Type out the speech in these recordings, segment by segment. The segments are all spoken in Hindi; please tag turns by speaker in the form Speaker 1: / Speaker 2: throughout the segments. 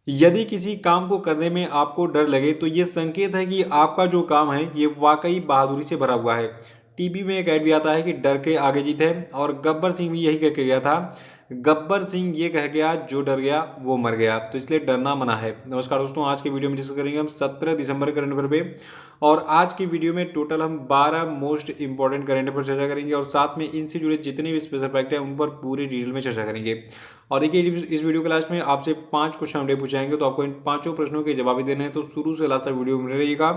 Speaker 1: यदि किसी काम को करने में आपको डर लगे तो ये संकेत है कि आपका जो काम है ये वाकई बहादुरी से भरा हुआ है। टीवी में एक ऐड भी आता है कि डर के आगे जीत है, और गब्बर सिंह भी यही कह के गया था। गब्बर सिंह ये कह गया, जो डर गया वो मर गया, तो इसलिए डरना मना है। नमस्कार दोस्तों, आज के वीडियो में डिस्कस करेंगे हम 17 दिसंबर करंट अफेयर पे। और आज की वीडियो में टोटल हम 12 मोस्ट इंपॉर्टेंट करंट अफेयर चर्चा करेंगे, और साथ में इनसे जुड़े जितने भी स्पेशल फैक्ट हैं उन पर पूरी डिटेल में चर्चा करेंगे। और देखिए, इस वीडियो के लास्ट में आपसे 5 क्वेश्चन हमने पूछे जाएंगे, तो आपको इन पांचों प्रश्नों के जवाब देने हैं, तो शुरू से लास्ट तक वीडियो में रहिएगा।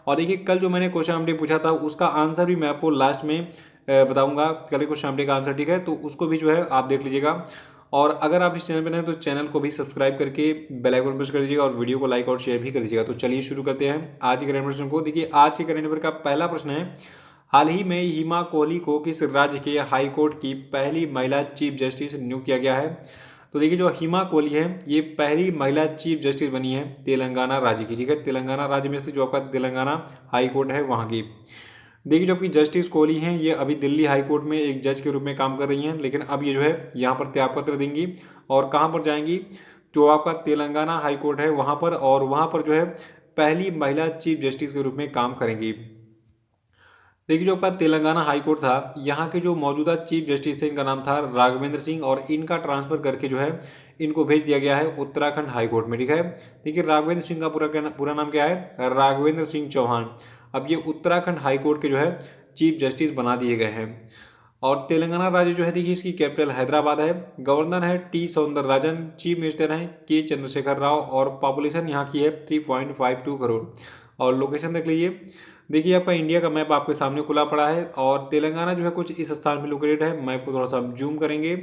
Speaker 1: और देखिए, कल जो मैंने क्वेश्चन हमने पूछा था उसका आंसर भी मैं आपको लास्ट में बताऊंगा। कल के क्वेश्चन हमने का आंसर, ठीक है, तो उसको भी जो है आप देख लीजिएगा। और अगर आप इस चैनल पर नए हैं तो चैनल को भी सब्सक्राइब करके बेल आइकन प्रेस कर दीजिएगा, और वीडियो को लाइक और शेयर भी कर दीजिएगा। तो चलिए शुरू करते हैं आज के करंट प्रश्न को। देखिए, आज के करंट अफेयर का पहला प्रश्न है, हाल ही में हिमा कोहली को किस राज्य के हाई कोर्ट की पहली महिला चीफ जस्टिस नियुक्त किया गया है? तो देखिए, जो हिमा कोहली है ये पहली महिला चीफ जस्टिस बनी है तेलंगाना राज्य की, ठीक है। तेलंगाना राज्य में से जो आपका तेलंगाना हाई कोर्ट है वहाँ की। देखिए, जो कि जस्टिस कोहली हैं ये अभी दिल्ली हाई कोर्ट में एक जज के रूप में काम कर रही हैं, लेकिन अब ये जो है यहाँ पर त्यागपत्र देंगी और कहाँ पर जाएंगी, जो आपका तेलंगाना हाई कोर्ट है वहाँ पर, और वहाँ पर जो है पहली महिला चीफ जस्टिस के रूप में काम करेंगी। देखिए, जो आपका तेलंगाना हाई कोर्ट था, यहाँ के जो मौजूदा चीफ जस्टिस थे इनका नाम था राघवेंद्र सिंह, और इनका ट्रांसफर करके जो है इनको भेज दिया गया है उत्तराखंड हाई कोर्ट में, ठीक है। देखिए, राघवेंद्र सिंह का पूरा नाम क्या है? राघवेंद्र सिंह चौहान। अब ये उत्तराखंड हाई कोर्ट के जो है चीफ जस्टिस बना दिए गए हैं। और तेलंगाना राज्य जो है, देखिए, इसकी कैपिटल हैदराबाद है। गवर्नर है टी सौंदरराजन, चीफ मिनिस्टर हैं के चंद्रशेखर राव, और पॉपुलेशन यहाँ की है 3.52 करोड़। और लोकेशन देख लीजिए। देखिए, आपका इंडिया का मैप आपके सामने खुला पड़ा है, और तेलंगाना जो है कुछ इस स्थान पर लोकेटेड है। मैप को थोड़ा सा जूम करेंगे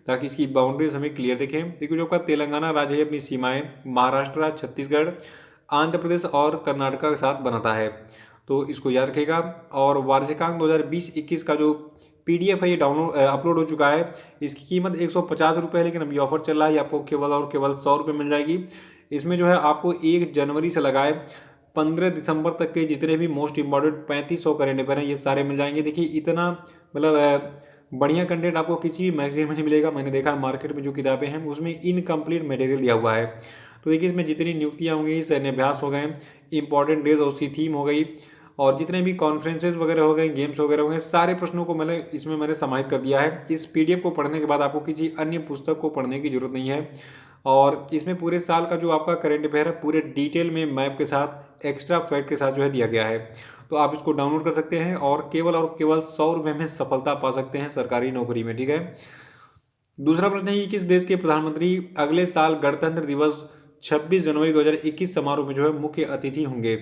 Speaker 1: ताकि इसकी बाउंड्रीज हमें क्लियर दिखें। देखिए, जो आपका तेलंगाना राज्य है अपनी सीमाएं महाराष्ट्र, छत्तीसगढ़, आंध्र प्रदेश और कर्नाटका के साथ बनाता है, तो इसको याद रखेगा। और वार्षिकांक 2020-21 का जो पीडीएफ है ये डाउनलोड अपलोड हो चुका है। इसकी कीमत 150 रुपये है, लेकिन अभी ऑफर चल रहा है, आपको केवल और केवल 100 रुपये मिल जाएगी। इसमें जो है आपको 1 जनवरी से लगाए 15 दिसंबर तक के जितने भी मोस्ट इंपॉर्टेंट 3500 करेंट अफेयर हैं ये सारे मिल जाएंगे। देखिए, इतना मतलब बढ़िया कंटेंट आपको किसी भी मैगजीन में नहीं मिलेगा। मैंने देखा मार्केट में जो किताबें हैं उसमें इनकम्प्लीट मटेरियल दिया हुआ है। तो देखिए, इसमें जितनी नियुक्तियाँ होंगी, सैन्य अभ्यास हो गए, इंपॉर्टेंट डेज और उसकी थीम हो गई, और जितने भी कॉन्फ्रेंसेज वगैरह हो गए, गेम्स वगैरह हो गए, सारे प्रश्नों को मैंने समाहित कर दिया है। इस पीडीएफ को पढ़ने के बाद आपको किसी अन्य पुस्तक को पढ़ने की जरूरत नहीं है। और इसमें पूरे साल का जो आपका करंट अफेयर है पूरे डिटेल में मैप के साथ, एक्स्ट्रा फैक्ट के साथ जो है दिया गया है। तो आप इसको डाउनलोड कर सकते हैं, और केवल 100 रुपये में सफलता पा सकते हैं सरकारी नौकरी में, ठीक है। दूसरा प्रश्न है कि किस देश के प्रधानमंत्री अगले साल गणतंत्र दिवस 26 जनवरी 2021 समारोह में जो है मुख्य अतिथि होंगे?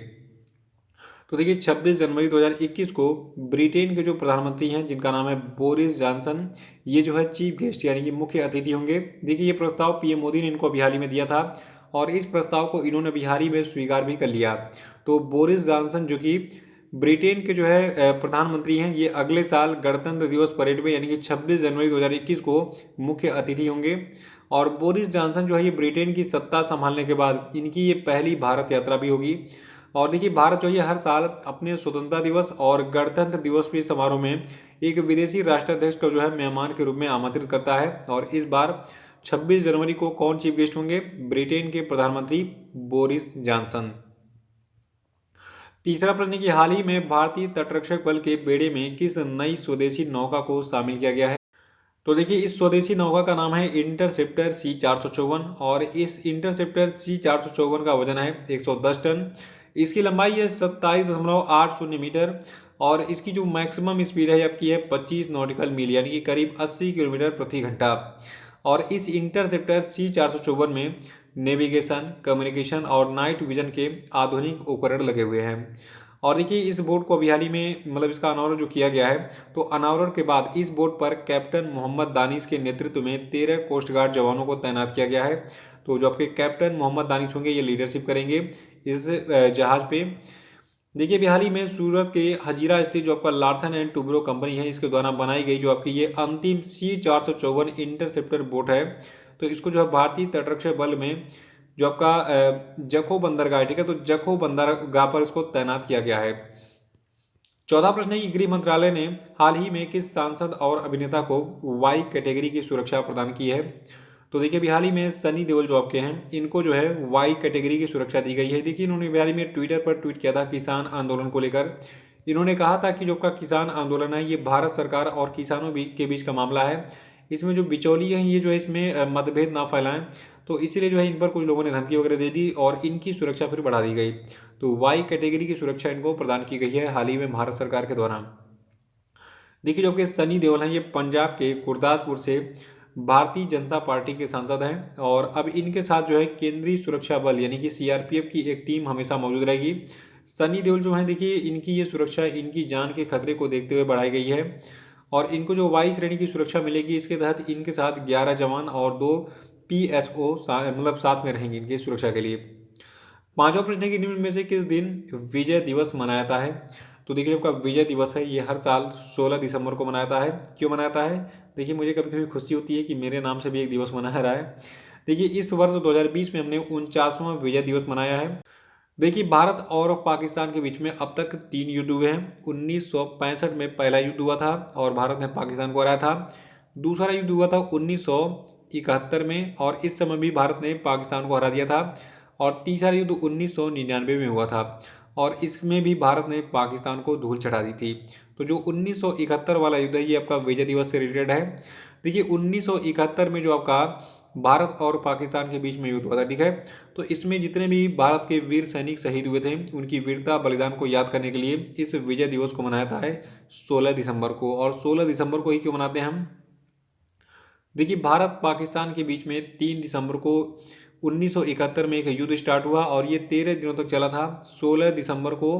Speaker 1: तो देखिए, 26 जनवरी 2021 को ब्रिटेन के जो प्रधानमंत्री हैं जिनका नाम है बोरिस जॉनसन, ये जो है चीफ गेस्ट यानी कि मुख्य अतिथि होंगे। देखिए, ये प्रस्ताव पीएम मोदी ने इनको अभी हाल ही में दिया था, और इस प्रस्ताव को इन्होंने अभी हाल ही में स्वीकार भी कर लिया। तो बोरिस जॉनसन जो कि ब्रिटेन के जो है प्रधानमंत्री हैं, ये अगले साल गणतंत्र दिवस परेड में यानी कि 26 जनवरी 2021 को मुख्य अतिथि होंगे। और बोरिस जॉनसन जो है ये ब्रिटेन की सत्ता संभालने के बाद इनकी ये पहली भारत यात्रा भी होगी। और देखिए, भारत जो है हर साल अपने स्वतंत्रता दिवस और गणतंत्र दिवस के समारोह में एक विदेशी राष्ट्राध्यक्ष को जो है मेहमान के रूप में आमंत्रित करता है, और इस बार 26 जनवरी को कौन चीफ गेस्ट होंगे? ब्रिटेन के प्रधानमंत्री बोरिस जॉनसन। तीसरा प्रश्न है कि हाल ही में भारतीय तटरक्षक बल के बेड़े में किस नई स्वदेशी नौका को शामिल किया गया है? तो देखिए, इस स्वदेशी नौका का नाम है इंटरसेप्टर C454, और इस इंटरसेप्टर C454 का वजन है 110 टन। इसकी लंबाई है 27.80 मीटर, और इसकी जो मैक्सिमम स्पीड है आपकी है 25 नॉटिकल मील यानी कि करीब 80 किलोमीटर प्रति घंटा। और इस इंटरसेप्टर C454 में नेविगेशन, कम्युनिकेशन और नाइट विजन के आधुनिक उपकरण लगे हुए हैं। और देखिए, इस बोट को अभी हाल ही में इसका अनावरण जो किया गया है, तो अनावरण के बाद इस बोट पर कैप्टन मोहम्मद दानिश के नेतृत्व में 13 कोस्ट गार्ड जवानों को तैनात किया गया है। तो जो आपके कैप्टन मोहम्मद दानिश होंगे ये लीडरशिप करेंगे इस जहाज पे। देखिए, अभी हाल ही में सूरत के हजीरा स्थित जो आपका लार्सन एंड टुब्रो कंपनी है इसके द्वारा बनाई गई जो आपकी ये अंतिम C454 इंटरसेप्टर बोट है, तो इसको जो है भारतीय तटरक्षक बल में जो आपका जखो बंदरगाह है, ठीक है, तो जखो बंदरगाह पर इसको तैनात किया गया है। चौथा प्रश्न है कि गृह मंत्रालय ने हाल ही में किस सांसद और अभिनेता को वाई कैटेगरी की सुरक्षा प्रदान की है? तो देखिए अभी हाल ही में सनी देओल जो आपके हैं इनको जो है वाई कैटेगरी की सुरक्षा दी गई है। देखिए इन्होंने हाल ही में ट्विटर पर ट्वीट किया था किसान आंदोलन को लेकर। इन्होंने कहा था कि जो आपका किसान आंदोलन है ये भारत सरकार और किसानों के बीच का मामला है। इसमें जो बिचौलिए हैं ये जो है इसमें मतभेद ना फैलाएं। तो इसीलिए जो है इन पर कुछ लोगों ने धमकी वगैरह दे दी और इनकी सुरक्षा फिर बढ़ा दी गई। तो वाई कैटेगरी की सुरक्षा इनको प्रदान की गई है हाल ही में भारत सरकार के द्वारा। देखिए जो कि सनी देओल हैं ये पंजाब के गुरदासपुर से भारतीय जनता पार्टी के सांसद हैं और अब इनके साथ जो है केंद्रीय सुरक्षा बल यानी कि सीआरपीएफ की एक टीम हमेशा मौजूद रहेगी। सनी देओल जो है देखिए इनकी ये सुरक्षा इनकी जान के खतरे को देखते हुए बढ़ाई गई है और इनको जो वाई श्रेणी की सुरक्षा मिलेगी इसके तहत इनके साथ 11 जवान और 2 पीएसओ मतलब साथ में रहेंगे इनकी सुरक्षा के लिए। पांचवा प्रश्न है कि निम्न में से किस दिन विजय दिवस मनाया जाता है। तो देखिए आपका विजय दिवस है ये हर साल 16 दिसंबर को मनाया जाता है। क्यों मनाया जाता है? देखिए मुझे कभी कभी खुशी होती है कि मेरे नाम से भी एक दिवस मनाया रहा है। देखिए इस वर्ष 2020 में हमने 49वां विजय दिवस मनाया है। देखिए भारत और पाकिस्तान के बीच में अब तक 3 युद्ध हुए हैं। 1965 में पहला युद्ध हुआ था और भारत ने पाकिस्तान को हराया था। दूसरा युद्ध हुआ था 1971 में और इस समय भी भारत ने पाकिस्तान को हरा दिया था। और तीसरा युद्ध 1999 में हुआ था और इसमें भी भारत ने पाकिस्तान को धूल चढ़ा दी थी। तो जो 1971 वाला युद्ध है ये आपका विजय दिवस से रिलेटेड है। देखिए 1971 में जो आपका भारत और पाकिस्तान के बीच में युद्ध हुआ था, ठीक है। तो इसमें जितने भी भारत के वीर सैनिक शहीद हुए थे उनकी वीरता बलिदान को याद करने के लिए इस विजय दिवस को मनाया जाता है 16 दिसंबर को। और 16 दिसंबर को ही क्यों मनाते हैं हम? देखिए भारत पाकिस्तान के बीच में 3 दिसंबर को 1971 में एक युद्ध स्टार्ट हुआ और ये 13 दिनों तक चला था। 16 दिसंबर को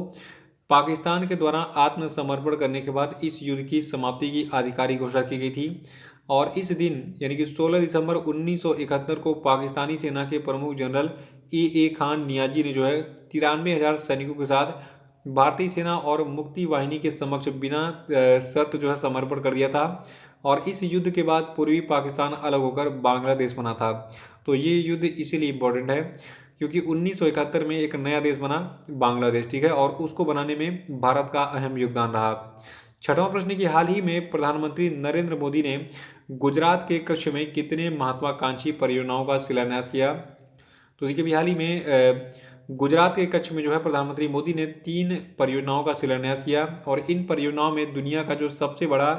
Speaker 1: पाकिस्तान के द्वारा आत्मसमर्पण करने के बाद इस युद्ध की समाप्ति की आधिकारिक घोषणा की गई थी। और इस दिन यानी कि 16 दिसंबर 1971 को पाकिस्तानी सेना के प्रमुख जनरल ए खान नियाजी ने जो है 93,000 सैनिकों के साथ भारतीय सेना और मुक्ति वाहिनी के समक्ष बिना शर्त जो है समर्पण कर दिया था। और इस युद्ध के बाद पूर्वी पाकिस्तान अलग होकर बांग्लादेश बना था। तो ये युद्ध इसीलिए इम्पोर्टेंट है क्योंकि 1971 में एक नया देश बना बांग्लादेश, ठीक है, और उसको बनाने में भारत का अहम योगदान रहा। छठवां प्रश्न की हाल ही में प्रधानमंत्री नरेंद्र मोदी ने गुजरात के कच्छ में कितने महत्वाकांक्षी परियोजनाओं का शिलान्यास किया। तो देखिए अभी हाल ही में गुजरात के कच्छ में जो है प्रधानमंत्री मोदी ने 3 परियोजनाओं का शिलान्यास किया और इन परियोजनाओं में दुनिया का जो सबसे बड़ा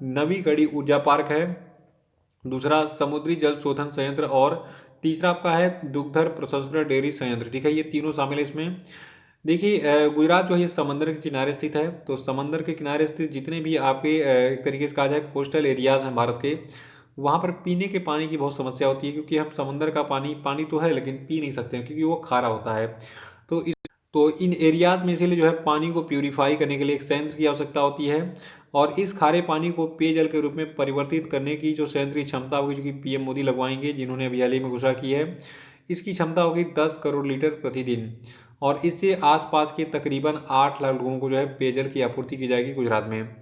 Speaker 1: नवीकरणीय ऊर्जा पार्क है, दूसरा समुद्री जल शोधन संयंत्र और तीसरा आपका है दुग्धर प्रसंस्करण डेयरी संयंत्र, ठीक है। ये तीनों शामिल है इसमें। देखिए गुजरात जो है समंदर के किनारे स्थित है। तो समंदर के किनारे स्थित जितने भी आपके एक तरीके से कहा जाए कोस्टल एरियाज हैं भारत के, वहाँ पर पीने के पानी की बहुत समस्या होती है क्योंकि हम समंदर का पानी पानी तो है लेकिन पी नहीं सकते हैं क्योंकि वो खारा होता है। तो इन एरियाज में इसीलिए जो है पानी को प्यूरिफाई करने के लिए एक संयंत्र की आवश्यकता होती है और इस खारे पानी को पेयजल के रूप में परिवर्तित करने की जो संयंत्र की क्षमता होगी जो कि पीएम मोदी लगवाएंगे, जिन्होंने अभी हाल ही में घोषणा की है, इसकी क्षमता होगी 10 करोड़ लीटर प्रतिदिन और इससे आसपास के तकरीबन 8 लाख लोगों को जो है पेयजल की आपूर्ति की जाएगी गुजरात में।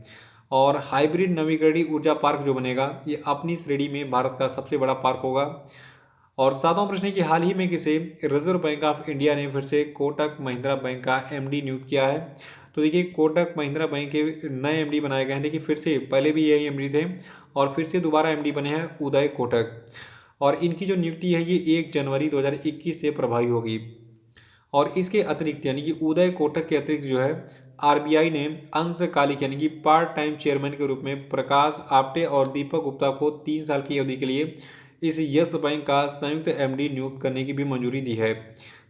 Speaker 1: और हाइब्रिड नवीकरणीय ऊर्जा पार्क जो बनेगा ये अपनी श्रेणी में भारत का सबसे बड़ा पार्क होगा। और सातवां प्रश्न है कि हाल ही में किसे रिजर्व बैंक ऑफ इंडिया ने फिर से कोटक महिंद्रा बैंक का एमडी नियुक्त किया है। तो देखिए कोटक महिंद्रा बैंक के नए एमडी बनाए गए हैं। देखिए फिर से पहले भी यही एमडी थे और फिर से दोबारा एमडी बने हैं उदय कोटक और इनकी जो नियुक्ति है ये 1 जनवरी 2021 से प्रभावी होगी। और इसके अतिरिक्त यानी कि उदय कोटक के अतिरिक्त जो है आरबीआई ने अंशकालिक यानी कि पार्ट टाइम चेयरमैन के रूप में प्रकाश आप्टे और दीपक गुप्ता को 3 साल की अवधि के लिए इस यस बैंक का संयुक्त एमडी नियुक्त करने की भी मंजूरी दी है।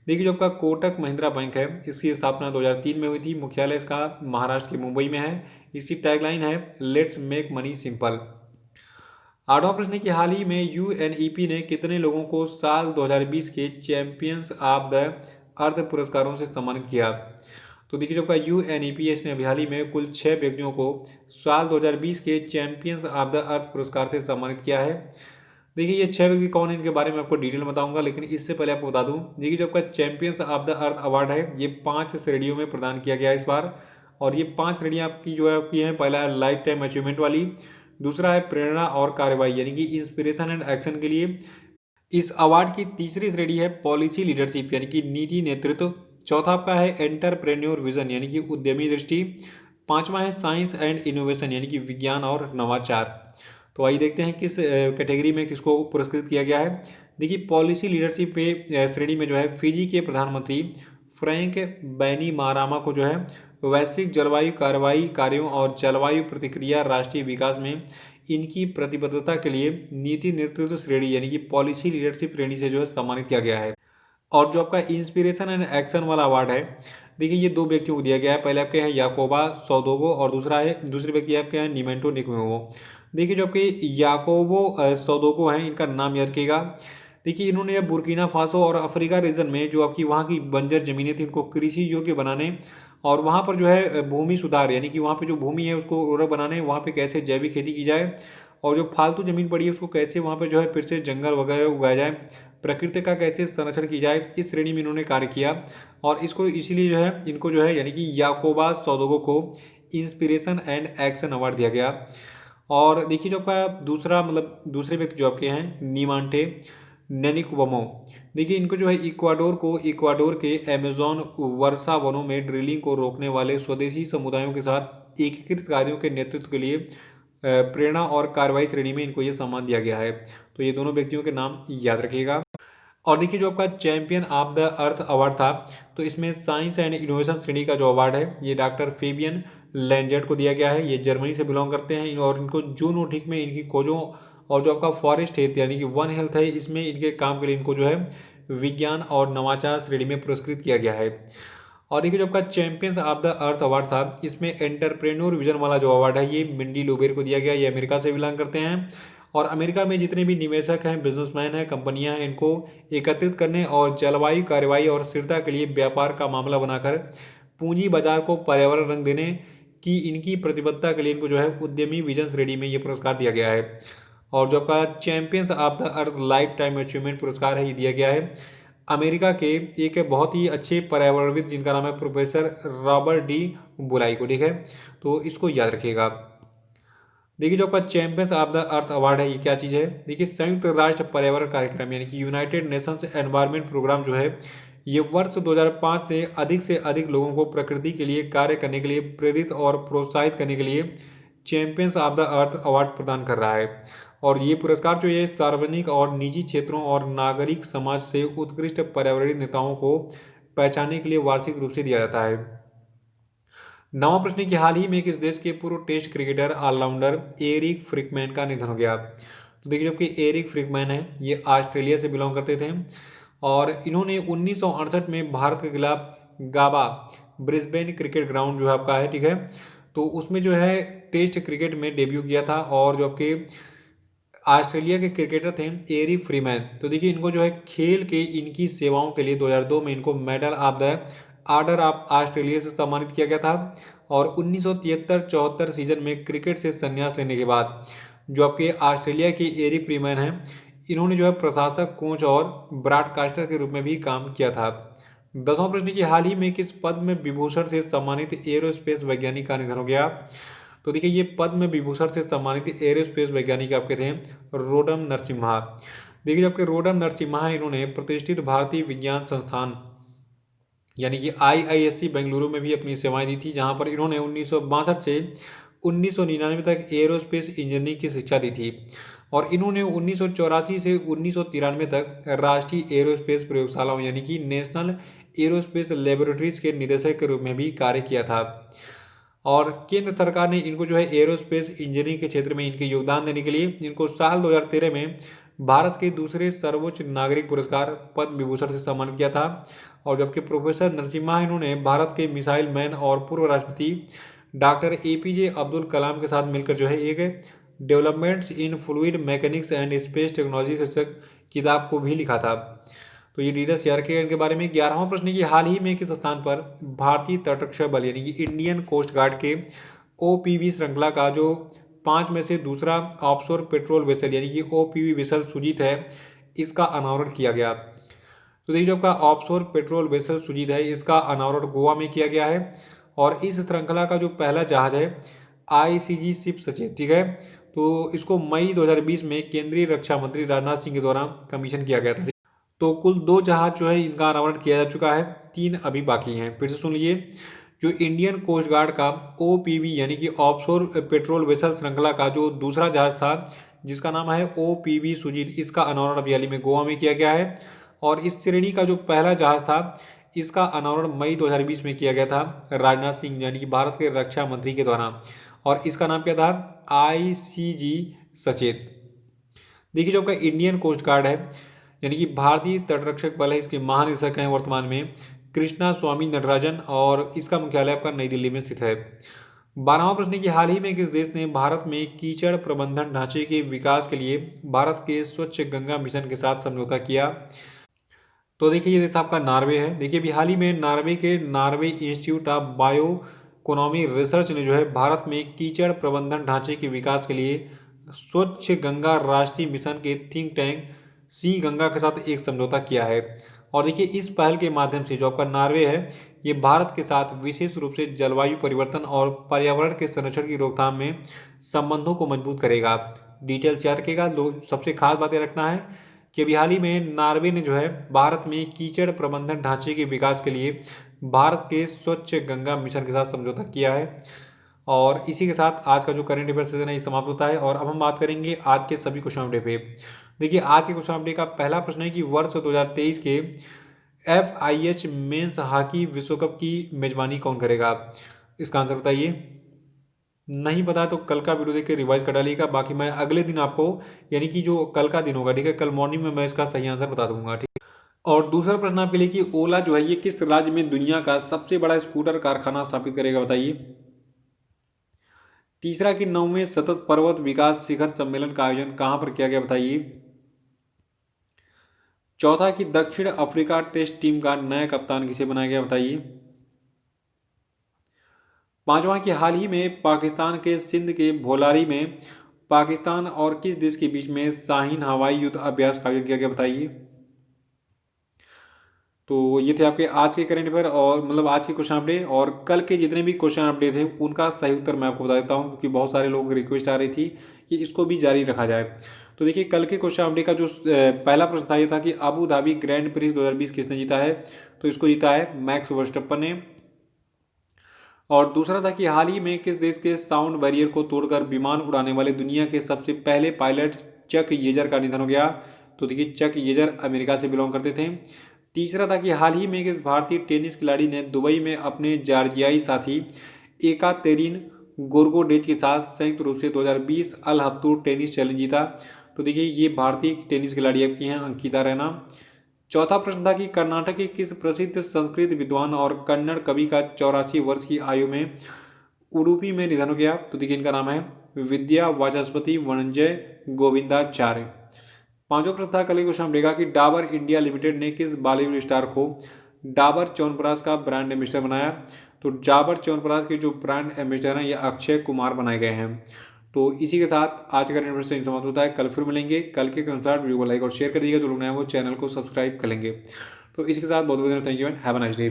Speaker 1: देखिए जो आपका कोटक महिंद्रा बैंक है इसकी स्थापना 2003 में हुई थी। मुख्यालय इसका महाराष्ट्र के मुंबई में है। इसकी टैगलाइन है लेट्स मेक मनी सिंपल। आठवां प्रश्न की हाल ही में यूएनईपी ने कितने लोगों को साल 2020 के चैंपियंस ऑफ द अर्थ पुरस्कारों से सम्मानित किया। तो देखिए जो आपका यूएनईपी ने अभी हाल ही में कुल 6 व्यक्तियों को साल 2020 के चैंपियंस ऑफ द अर्थ पुरस्कार से सम्मानित किया है। देखिए ये 6 व्यक्ति कौन है इनके बारे में आपको डिटेल बताऊंगा, लेकिन इससे पहले आपको बता दूं देखिए जो आपका champions of the earth award है ये 5 श्रेणियों में प्रदान किया गया है इस बार। और ये 5 श्रेणियां आपकी जो है आपकी हैं, पहला है लाइफ टाइम अचीवमेंट वाली, दूसरा है प्रेरणा और कार्रवाई यानी कि इंस्पिरेशन एंड एक्शन के लिए। इस अवार्ड की तीसरी श्रेणी है पॉलिसी लीडरशिप यानी कि नीति नेतृत्व। चौथा आपका है एंटरप्रेन्योर विजन यानी कि उद्यमी दृष्टि। पांचवा है साइंस एंड इनोवेशन यानी कि विज्ञान और नवाचार। तो आइए देखते हैं किस कैटेगरी में किसको पुरस्कृत किया गया है। देखिए पॉलिसी लीडरशिप पे श्रेणी में जो है फिजी के प्रधानमंत्री फ्रैंक बैनीमारामा को जो है वैश्विक जलवायु कार्रवाई कार्यों और जलवायु प्रतिक्रिया राष्ट्रीय विकास में इनकी प्रतिबद्धता के लिए नीति नेतृत्व श्रेणी यानी कि पॉलिसी लीडरशिप श्रेणी से जो है सम्मानित किया गया है। और जो आपका इंस्पिरेशन एंड एक्शन वाला अवार्ड है, देखिए ये दो व्यक्तियों को दिया गया है। पहले आपके हैं याकोबा सौदोगो और दूसरे व्यक्ति आपके हैं निमेंटो निकमेवो। देखिए जो आपके याकोबो सौदोगो हैं, इनका नाम याद रखिएगा। देखिए इन्होंने अब बुर्किना फासो और अफ्रीका रीजन में जो आपकी वहाँ की बंजर जमीनें थी उनको कृषि योग्य बनाने और वहाँ पर जो है भूमि सुधार यानी कि वहाँ पे जो भूमि है उसको उर्वरक बनाने, वहाँ पे कैसे जैविक खेती की जाए और जो फालतू जमीन पड़ी है उसको कैसे वहाँ पे जो है फिर से जंगल वगैरह उगाया जाए, प्रकृति का कैसे संरक्षण की जाए, इस श्रेणी में इन्होंने कार्य किया। और इसको इसीलिए जो है इनको जो है यानी कि याकोबा सौदोगो को इंस्पिरेशन एंड एक्शन अवार्ड दिया गया। और देखिए जो आपका दूसरा मतलब दूसरे व्यक्ति जो आपके हैं नीमांटे नेनिकुवमो, देखिए इनको जो है इक्वाडोर के अमेजोन वर्षा वनों में ड्रिलिंग को रोकने वाले स्वदेशी समुदायों के साथ एकीकृत कार्यों के नेतृत्व के लिए प्रेरणा और कार्रवाई श्रेणी में इनको ये सम्मान दिया गया है। तो ये दोनों व्यक्तियों के नाम याद रखिएगा। और देखिए जो आपका champion of the earth award था, तो इसमें साइंस एंड इनोवेशन श्रेणी का जो अवार्ड है ये डॉक्टर फेबियन लैंजर्ट को दिया गया है। ये जर्मनी से बिलोंग करते हैं और इनको जूनोटिक में इनकी खोजों और जो आपका फॉरेस्ट हेल्थ यानी कि वन हेल्थ है इसमें इनके काम के लिए इनको जो है विज्ञान और नवाचार श्रेणी में पुरस्कृत किया गया है। और देखिए जो आपका champions of the earth award था, इसमें एंटरप्रेन्योर विजन वाला जो अवार्ड है ये मिंडी लुबेर को दिया गया। ये अमेरिका से बिलोंग करते हैं और अमेरिका में जितने भी निवेशक हैं, बिजनेसमैन हैं, कंपनियां हैं, इनको एकत्रित करने और जलवायु कार्रवाई और स्थिरता के लिए व्यापार का मामला बनाकर पूंजी बाजार को पर्यावरण रंग देने की इनकी प्रतिबद्धता के लिए इनको जो है उद्यमी विजन श्रेणी में ये पुरस्कार दिया गया है। और जो आपका champions of the earth life time achievement पुरस्कार है ये दिया गया है अमेरिका के एक बहुत ही अच्छे पर्यावरणविद जिनका नाम है प्रोफेसर रॉबर्ट डी बुलाई को, ठीक है, तो इसको याद रखिएगा। देखिए जो आपका champions of the earth award है ये क्या चीज़ है, देखिए संयुक्त राष्ट्र पर्यावरण कार्यक्रम यानी कि यूनाइटेड नेशंस एनवायरनमेंट प्रोग्राम जो है ये वर्ष 2005 से अधिक लोगों को प्रकृति के लिए कार्य करने के लिए प्रेरित और प्रोत्साहित करने के लिए champions of the earth award प्रदान कर रहा है। और ये पुरस्कार जो ये सार्वजनिक और निजी क्षेत्रों और नागरिक समाज से उत्कृष्ट पर्यावरणीय नेताओं को पहचानने के लिए वार्षिक रूप से दिया जाता है। नवा प्रश्न की हाल ही में किस देश के पूर्व टेस्ट क्रिकेटर ऑलराउंडर एरिक फ्रिकमैन का निधन हो गया। तो देखिए जबकि एरिक फ्रिकमैन है ये ऑस्ट्रेलिया से बिलोंग करते थे और इन्होंने 1968 में भारत के खिलाफ गाबा ब्रिस्बेन क्रिकेट ग्राउंड जो है आपका है, ठीक है, तो उसमें जो है टेस्ट क्रिकेट में डेब्यू किया था। और जो आपके ऑस्ट्रेलिया के क्रिकेटर थे एरिक फ्रीमैन, तो देखिए इनको जो है खेल के इनकी सेवाओं के लिए 2002 में इनको medal of the order of Australia से सम्मानित किया गया था। और 1973-74 सीजन में क्रिकेट से संन्यास लेने के बाद जो आपके ऑस्ट्रेलिया के एरिक फ्रीमैन हैं इन्होंने जो है प्रशासक, कोच और ब्रॉडकास्टर के रूप में भी काम किया था। 10वां प्रश्न की हाल ही में किस पद्म विभूषण से सम्मानित एरोस्पेस वैज्ञानिक का निधन हो गया। तो देखिए ये पद्म विभूषण से सम्मानित एरोस्पेस वैज्ञानिक आपके थे रोडम नरसिम्हा। देखिए आपके रोडम नरसिम्हा इन्होंने प्रतिष्ठित भारतीय विज्ञान संस्थान यानी कि IISc बेंगलुरु में भी अपनी सेवाएं दी थी, जहां पर इन्होंने 1962 से 1999 तक एरोस्पेस इंजीनियरिंग की शिक्षा दी थी। और इन्होंने 1984 से 1993 तक राष्ट्रीय एरोस्पेस प्रयोगशालाओं यानी कि नेशनल एरोस्पेस लेबोरेटरीज के निदेशक के रूप में भी कार्य किया था। और केंद्र सरकार ने इनको जो है एरोस्पेस इंजीनियरिंग के क्षेत्र में इनके योगदान देने के लिए इनको साल 2013 में भारत के दूसरे सर्वोच्च नागरिक पुरस्कार पद्म विभूषण से सम्मानित किया था। और जबकि प्रोफेसर नरसिम्हा इन्होंने भारत के मिसाइल मैन और पूर्व राष्ट्रपति डॉक्टर APJ अब्दुल कलाम के साथ मिलकर जो है एक developments in fluid mechanics and space technology शीर्षक किताब को भी लिखा था। तो ये डिटेल्स शेयर किए इनके बारे में। 11वां प्रश्न की हाल ही में किस स्थान पर भारतीय तटरक्षक बल यानी कि इंडियन कोस्ट गार्ड के OPV श्रृंखला का जो 5 में से दूसरा ऑफशोर पेट्रोल वेसल यानी कि OPV वेसल सुजीत है इसका अनावरण किया गया। तो देखिए जो आपका ऑफशोर पेट्रोल वेसल सुजीत है इसका अनावरण गोवा में किया गया है। और इस श्रृंखला का जो पहला जहाज है ICG शिप सचेत, ठीक है, तो इसको मई 2020 में केंद्रीय रक्षा मंत्री राजनाथ सिंह के द्वारा कमीशन किया गया था। तो कुल 2 जहाज जो है इनका अनावरण किया जा चुका है, 3 अभी बाकी हैं। फिर से सुन लीजिए, जो इंडियन कोस्ट गार्ड का OPV यानी कि ऑफशोर पेट्रोल वेसल श्रृंखला का जो दूसरा जहाज था जिसका नाम है OPV सुजीत। इसका अनावरण अभी हाल ही में गोवा में किया गया है। और इस श्रेणी का जो पहला जहाज था इसका अनावरण मई 2020 में किया गया था राजनाथ सिंह यानी कि भारत के रक्षा मंत्री के द्वारा। और इसका नाम क्या था? ICG सचेत। देखिए जो आपका इंडियन कोस्ट गार्ड है यानी कि भारतीय तटरक्षक बल है, इसके महानिदेशक हैं वर्तमान में कृष्णा स्वामी नटराजन और इसका मुख्यालय आपका नई दिल्ली में स्थित है। 12वां प्रश्न है कि हाल ही में किस देश ने भारत में कीचड़ प्रबंधन ढांचे के विकास के लिए भारत के स्वच्छ गंगा मिशन के साथ समझौता किया? तो देखिए ये देश आपका नॉर्वे है। देखिए अभी हाल ही में नॉर्वे के Norway institute of bio economy research ने जो है भारत में कीचड़ प्रबंधन ढांचे के विकास के लिए स्वच्छ गंगा राष्ट्रीय मिशन के थिंक टैंक सी गंगा के साथ एक समझौता किया है। और देखिए इस पहल के माध्यम से जो आपका नॉर्वे है ये भारत के साथ विशेष रूप से जलवायु परिवर्तन और पर्यावरण के संरक्षण की रोकथाम में संबंधों को मजबूत करेगा। डिटेल शेयर रखेगा। सबसे खास बातें रखना है कि अभी हाल ही में नॉर्वे ने जो है भारत में कीचड़ प्रबंधन ढांचे के विकास के लिए भारत के स्वच्छ गंगा मिशन के साथ समझौता किया है। और इसी के साथ आज का जो करंट अफेयर सेशन है ये समाप्त होता है और अब हम बात करेंगे आज के सभी क्वेश्चन अपडेट पे। देखिए आज के क्वेश्चन अपडेट का पहला प्रश्न है कि वर्ष 2023 के FIH मेंस हॉकी विश्व कप की मेजबानी कौन करेगा? इसका आंसर बताइए। नहीं पता तो कल का वीडियो देख के रिवाइज कर डालिएगा। बाकी मैं अगले दिन आपको यानी कि जो कल का दिन होगा ठीक है कल मॉर्निंग में मैं इसका सही आंसर बता दूंगा ठीक। और दूसरा प्रश्न आपके लिए कि ओला जो है ये किस राज्य में दुनिया का सबसे बड़ा स्कूटर कारखाना स्थापित करेगा? बताइए। तीसरा कि 9वें सतत पर्वत विकास शिखर सम्मेलन का आयोजन कहां पर किया गया? बताइए। चौथा कि दक्षिण अफ्रीका टेस्ट टीम का नया कप्तान किसे बनाया गया? बताइए। पांचवा कि हाल ही में पाकिस्तान के सिंध के भोलारी में पाकिस्तान और किस देश के बीच में शाहीन हवाई युद्ध अभ्यास का आयोजन किया गया? बताइए। तो ये थे आपके आज के करंट अफेयर और मतलब आज के क्वेश्चन अपडेट। और कल के जितने भी क्वेश्चन अपडेट थे उनका सही उत्तर मैं आपको बता देता हूँ क्योंकि बहुत सारे लोगों की रिक्वेस्ट आ रही थी कि इसको भी जारी रखा जाए। तो देखिए कल के क्वेश्चन अपडेट का जो पहला प्रश्न था ये था कि अबू धाबी ग्रैंड प्रिक्स 2020 किसने जीता है? तो इसको जीता है मैक्स वर्स्टप्पन ने। और दूसरा था कि हाल ही में किस देश के साउंड बैरियर को तोड़कर विमान उड़ाने वाले दुनिया के सबसे पहले पायलट चक येजर का निधन हो गया? तो देखिए चक येजर अमेरिका से बिलोंग करते थे। तीसरा था कि हाल ही में किस भारतीय टेनिस खिलाड़ी ने दुबई में अपने जॉर्जियाई साथी एकातेरिन गोर्गोडेज के साथ संयुक्त रूप से 2020 अल हफ्तूर टेनिस चैलेंज जीता? तो देखिए ये भारतीय टेनिस खिलाड़ी आपकी हैं अंकिता रैना। चौथा प्रश्न था कि कर्नाटक के किस प्रसिद्ध संस्कृत विद्वान और कन्नड़ कवि का 84 वर्ष की आयु में उडुपी में निधन हो गया? तो देखिए इनका नाम है विद्या वाचस्पति वनजय गोविंदाचार्य। पांचवा प्रश्न था कल के क्वेश्चन रहेगा कि डाबर इंडिया लिमिटेड ने किस बॉलीवुड स्टार को डाबर च्यवनप्राश का ब्रांड एम्बेसडर बनाया? तो डाबर च्यवनप्राश के जो ब्रांड एम्बेसडर हैं ये अक्षय कुमार बनाए गए हैं। तो इसी के साथ आज का इन्फॉर्मेशन समाप्त होता है। कल फिर मिलेंगे। कल के अनुसार वीडियो को लाइक और शेयर कर दीजिएगा। जो लोग नए हैं वो चैनल को सब्सक्राइब कर लेंगे। तो इसके साथ बहुत बहुत thank you and have a nice day.